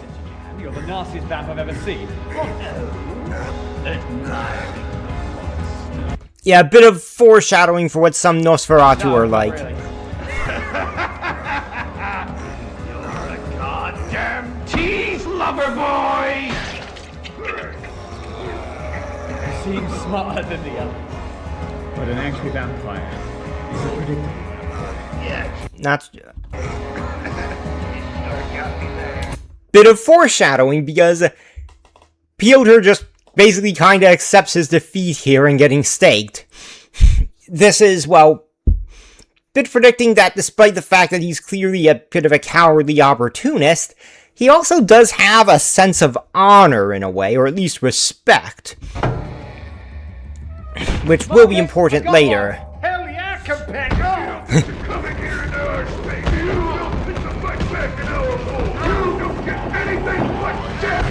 you're the nastiest vamp I've ever seen. Yeah, a bit of foreshadowing for what some Nosferatu are like. You're a goddamn tease, lover boy! You seem smarter than the other. But an angry vampire is unpredictable. Not... Bit of foreshadowing, because Piotr just basically kind of accepts his defeat here and getting staked. This is, well, bit predicting that despite the fact that he's clearly a bit of a cowardly opportunist, he also does have a sense of honor in a way, or at least respect. Which will be important later. Hell yeah, companion! Coming here in our space. You don't fit the fight back in our hole. You don't get anything but death.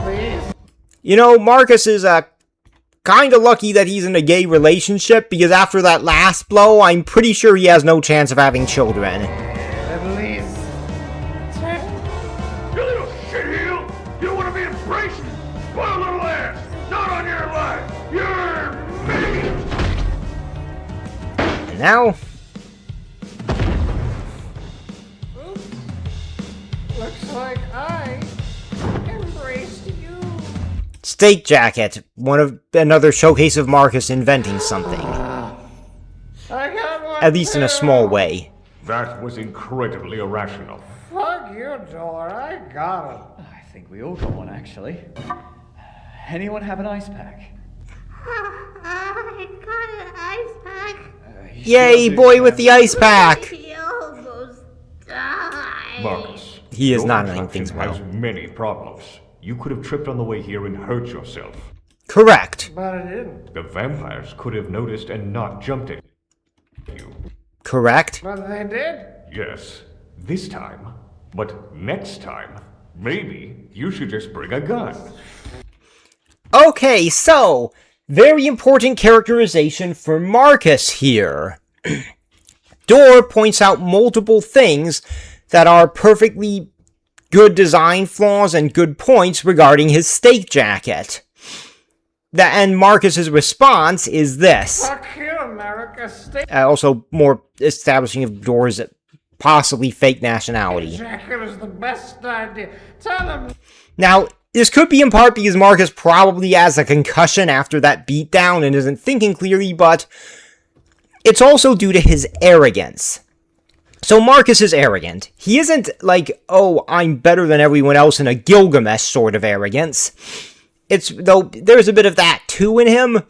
Please? You know, Marcus is kind of lucky that he's in a gay relationship, because after that last blow, I'm pretty sure he has no chance of having children. Please. You little shitheel. You don't want to be embraced? Spoil little ass. Not on your life. You're me. And now, Looks like I embraced you. Steak Jacket, another showcase of Marcus inventing something. I got one. At least in a small way. That was incredibly irrational. Fuck you, Door. I got it. I think we all got one, actually. Anyone have an ice pack? I got an ice pack. Yay, boy with the ice pack! You. he is Your not handling contraption things well. has many problems. You could have tripped on the way here and hurt yourself. Correct. But I didn't. The vampires could have noticed and not jumped at you. Correct. But they did. Yes, this time. But next time, maybe you should just bring a gun. Okay, so, very important characterization for Marcus here. Door points out multiple things that are perfectly good design flaws and good points regarding his stake jacket. And Marcus's response is this. Fuck you, America. Stay Also, more establishing of Door's possibly fake nationality. jacket is the best idea. Tell him. Now, this could be in part because Marcus probably has a concussion after that beatdown and isn't thinking clearly, but it's also due to his arrogance. So Marcus is arrogant. He isn't like, oh, I'm better than everyone else in a Gilgamesh sort of arrogance. Though there's a bit of that too in him,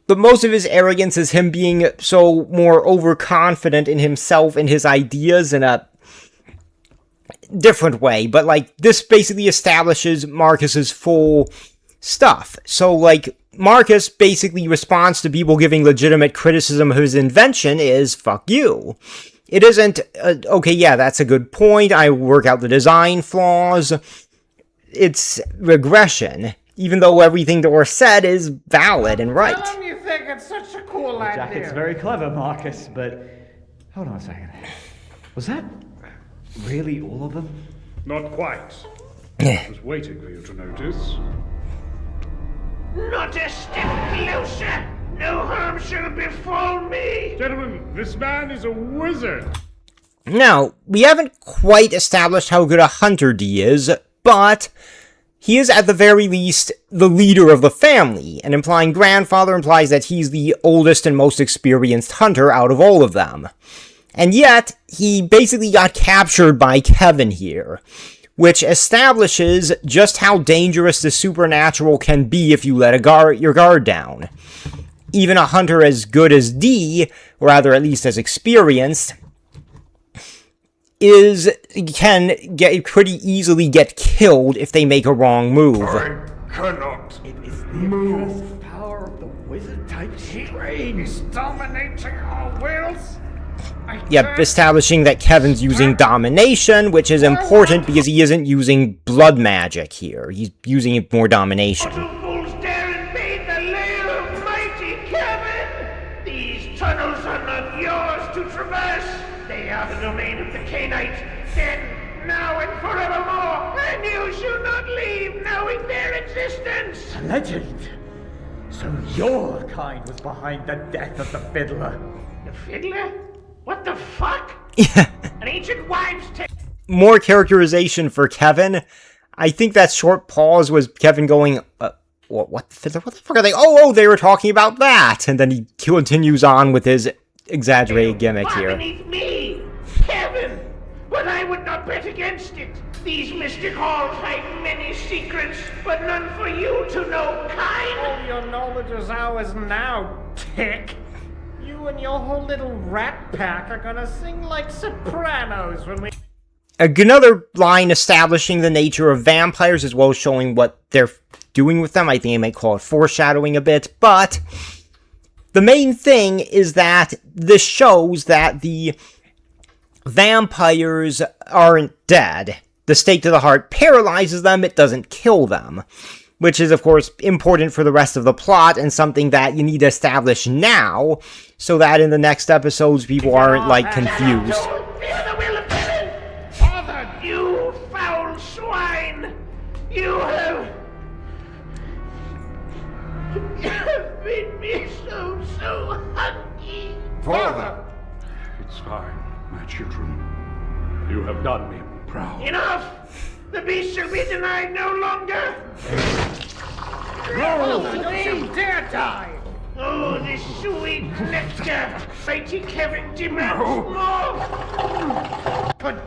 but most of his arrogance is him being so more overconfident in himself and his ideas in a different way. But like, this basically establishes Marcus's full stuff. So like, Marcus basically responds to people giving legitimate criticism of his invention is, fuck you. It isn't, okay, yeah, that's a good point, I work out the design flaws. It's regression, even though everything Door said is valid and right. Tell him you think it's such a cool The idea. jacket's very clever, Marcus, but hold on a second. Was that really all of them? Not quite. I was waiting for you to notice. Not a step closer! No harm shall befall me! Gentlemen, this man is a wizard. Now, we haven't quite established how good a hunter D is, but he is at the very least the leader of the family, and implying grandfather implies that he's the oldest and most experienced hunter out of all of them. And yet, he basically got captured by Kevin here, which establishes just how dangerous the supernatural can be if you let your guard down. Even a hunter as good as D, or rather at least as experienced, can pretty easily get killed if they make a wrong move. I cannot. It is the immense power of the wizard-type strain. He's dominating our wills. Yep, establishing that Kevin's using domination, which is important because he isn't using blood magic here. He's using more domination. Fools dare invade the lair of mighty Kevin! These tunnels are not yours to traverse. They are the domain of the Canaanites, then, now, and forevermore. And you shall not leave, knowing their existence. Legend! So your kind was behind the death of the fiddler. The fiddler? What the fuck? An ancient wives' tale. More characterization for Kevin. I think that short pause was Kevin going, what the fiddler? What the fuck are they? Oh, they were talking about that! And then he continues on with his exaggerated gimmick Far here. beneath me, Kevin. But I would not bet against it. These mystic halls hide many secrets, but none for you to know, kind. All your knowledge is ours now, tick. You and your whole little rat pack are gonna sing like sopranos when we... Another line establishing the nature of vampires as well as showing what they're doing with them. I think I might call it foreshadowing a bit, but the main thing is that this shows that the vampires aren't dead. The stake to the heart paralyzes them, it doesn't kill them. Which is, of course, important for the rest of the plot and something that you need to establish now so that in the next episodes people aren't, like, confused. Fear the will of Kevin. Father, you foul swine. You have made me so hungry. Father! It's fine, my children. You have done me proud. Enough! The beast shall be denied no longer! Don't you dare die! Oh, this sweet nectar! Mighty Kevin demands more! But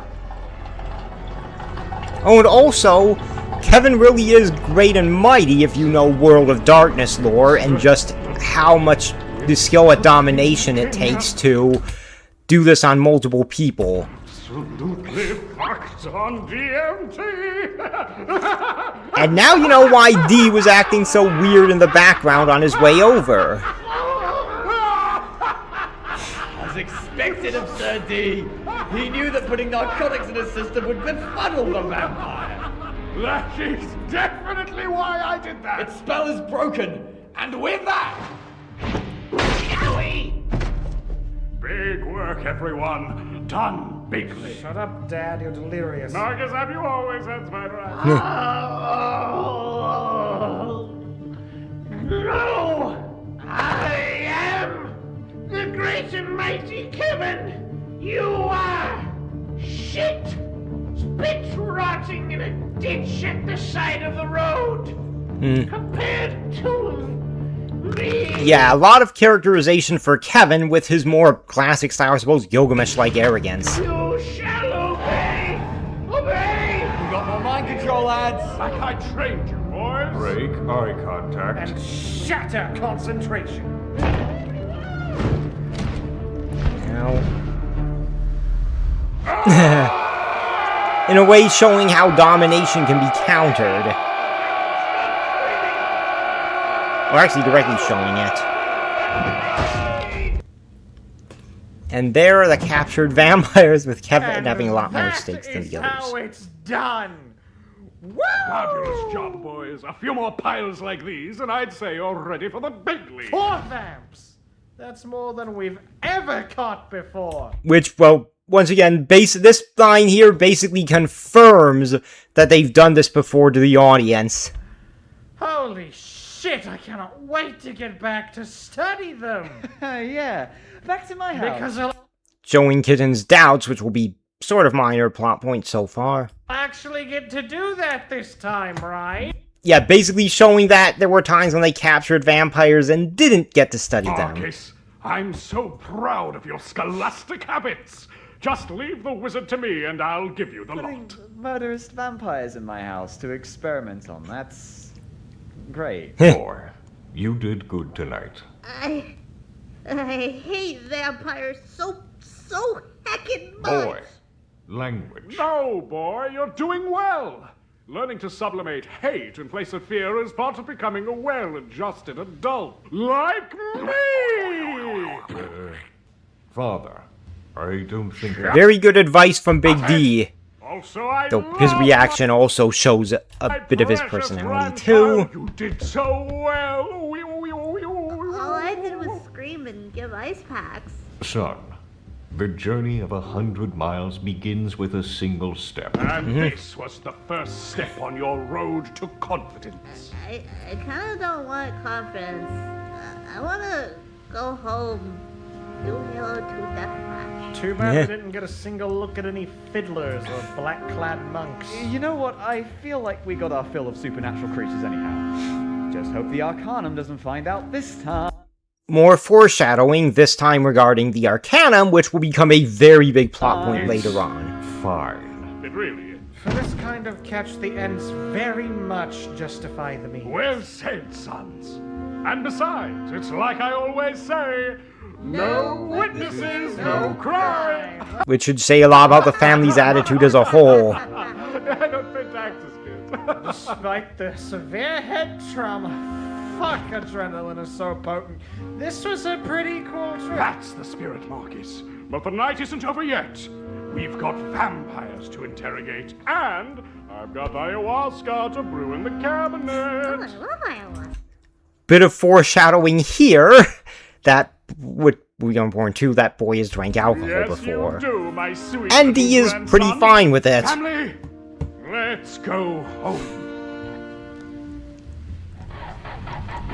Oh, and also, Kevin really is great and mighty if you know World of Darkness lore and just how much the skill at domination it takes to do this on multiple people. absolutely fucked on DMT. And now you know why D was acting so weird in the background on his way over. As expected of Sir D, he knew that putting narcotics in his system would befuddle the vampire. That is definitely why I did that. Its spell is broken, and with that... Owie! Big work, everyone. Done bigly. Shut up, Dad, you're delirious. Marcus, have you always had spider eyes? No! I am the great and mighty Kevin! You are shit! Spit rotting in a ditch at the side of the road! Compared to me! Yeah, a lot of characterization for Kevin with his more classic style, I suppose, Gilgamesh-like arrogance. You shall obey! Obey! We got more mind control, lads. Like I trained you, boys. Break eye contact. And shatter concentration. Now... in a way showing how domination can be countered. Or actually directly showing it. And there are the captured vampires, with Kevin having a lot more stakes than the How others. it's done. Woo! Fabulous job, boys. A few more piles like these, and I'd say you're ready for the big league. 4 vamps. That's more than we've ever caught before. Which, well, once again, this line here basically confirms that they've done this before to the audience. Holy shit, I cannot wait to get back to study them. Yeah, back to my house. Because I'll Showing Kitten's doubts, which will be sort of minor plot points so far. actually get to do that this time, right? Yeah, basically showing that there were times when they captured vampires and didn't get to study them. Marcus, I'm so proud of your scholastic habits. Just leave the wizard to me, and I'll give you the Putting lot. murderous vampires in my house to experiment on. That's great. Boy, you did good tonight. I hate vampires so heckin' much. Boy, language. No, boy, you're doing well. Learning to sublimate hate in place of fear is part of becoming a well-adjusted adult. Like me! Father, I don't think Very good advice from Big D, Also, I though his love reaction also shows a my bit of his precious personality grandchild. too. You did so well. All I did was scream and give ice packs. Son, the journey of 100 miles begins with a single step. And this was the first step on your road to confidence. I kind of don't want confidence. I want to go home. Do Halo 2 Deathmatch. Too bad we didn't get a single look at any fiddlers or black-clad monks. You know what? I feel like we got our fill of supernatural creatures anyhow. Just hope the Arcanum doesn't find out this time. More foreshadowing, this time regarding the Arcanum, which will become a very big plot point later on. Fine. It really is. For this kind of catch, the ends very much justify the means. Well said, sons. And besides, it's like I always say, no witnesses, no crime. Which should say a lot about the family's attitude as a whole. I don't pay taxes, kids. Despite the severe head trauma, fuck, adrenaline is so potent. This was a pretty cool trip. That's the spirit, Marcus. But the night isn't over yet. We've got vampires to interrogate, and I've got ayahuasca to brew in the cabinet. Oh, I love ayahuasca. Bit of foreshadowing here that would be important too. That boy has drank alcohol Yes, before. you do, my sweet And he little is grandson. pretty fine with it. Family, let's go home.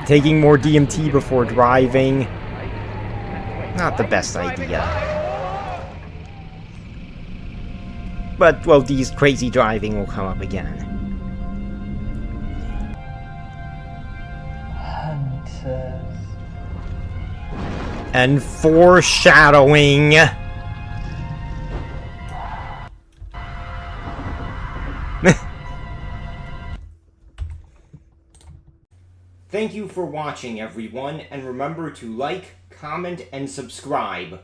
Taking more DMT before driving. Not the best idea. But, well, these crazy driving will come up again. And foreshadowing. Thank you for watching, everyone, and remember to like, comment, and subscribe.